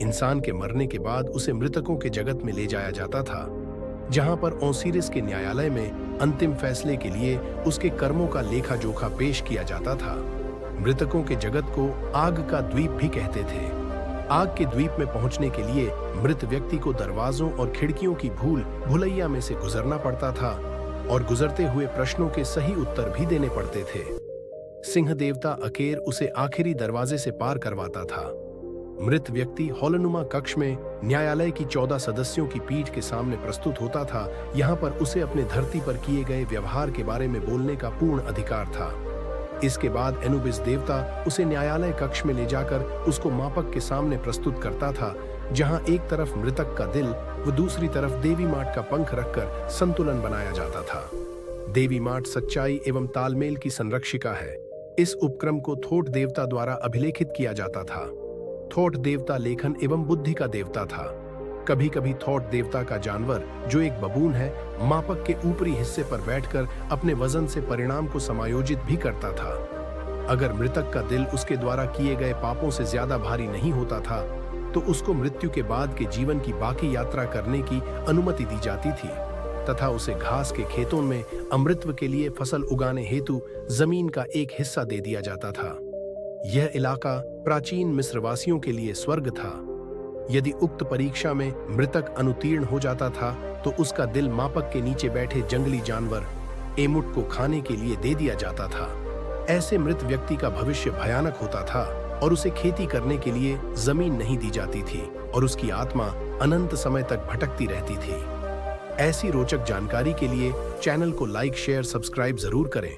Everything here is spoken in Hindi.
इंसान के मरने के बाद उसे मृतकों के जगत में ले जाया जाता था, जहां पर ओसिरिस के न्यायालय में अंतिम फैसले के लिए उसके कर्मों का लेखा जोखा पेश किया जाता था। मृतकों के जगत को आग का द्वीप भी कहते थे। आग के द्वीप में पहुंचने के लिए मृत व्यक्ति को दरवाजों और खिड़कियों की भूल भुलैया में से गुजरना पड़ता था और गुजरते हुए प्रश्नों के सही उत्तर भी देने पड़ते थे। सिंह देवता अकेर उसे आखिरी दरवाजे से पार करवाता था। मृत व्यक्ति हॉलनुमा कक्ष में न्यायालय की 14 सदस्यों की पीठ के सामने प्रस्तुत होता था। यहाँ पर उसे अपने धरती पर किए गए व्यवहार के बारे में बोलने का पूर्ण अधिकार था। इसके बाद एनुबिस देवता उसे न्यायालय कक्ष में ले जाकर उसको मापक के सामने प्रस्तुत करता था, जहां एक तरफ मृतक का दिल व दूसरी तरफ देवी माट का पंख रखकर संतुलन बनाया जाता था। देवी माट सच्चाई एवं तालमेल की संरक्षिका है। इस उपक्रम को थोट देवता द्वारा अभिलेखित किया जाता था। थोट देवता लेखन एवं बुद्धि का देवता था। कभी कभी थॉट देवता का जानवर, जो एक बबून है, मापक के ऊपरी हिस्से पर बैठकर अपने वजन से परिणाम को समायोजित भी करता था। अगर मृतक का दिल उसके द्वारा किए गए पापों से ज्यादा भारी नहीं होता था, तो उसको मृत्यु के बाद के जीवन की बाकी यात्रा करने की अनुमति दी जाती थी तथा उसे घास के खेतों में अमृतत्व के लिए फसल उगाने हेतु जमीन का एक हिस्सा दे दिया जाता था। यह इलाका प्राचीन मिस्रवासियों के लिए स्वर्ग था। यदि उक्त परीक्षा में मृतक अनुत्तीर्ण हो जाता था, तो उसका दिल मापक के नीचे बैठे जंगली जानवर एमुट को खाने के लिए दे दिया जाता था। ऐसे मृत व्यक्ति का भविष्य भयानक होता था और उसे खेती करने के लिए जमीन नहीं दी जाती थी और उसकी आत्मा अनंत समय तक भटकती रहती थी। ऐसी रोचक जानकारी के लिए चैनल को लाइक, शेयर, सब्सक्राइब जरूर करें।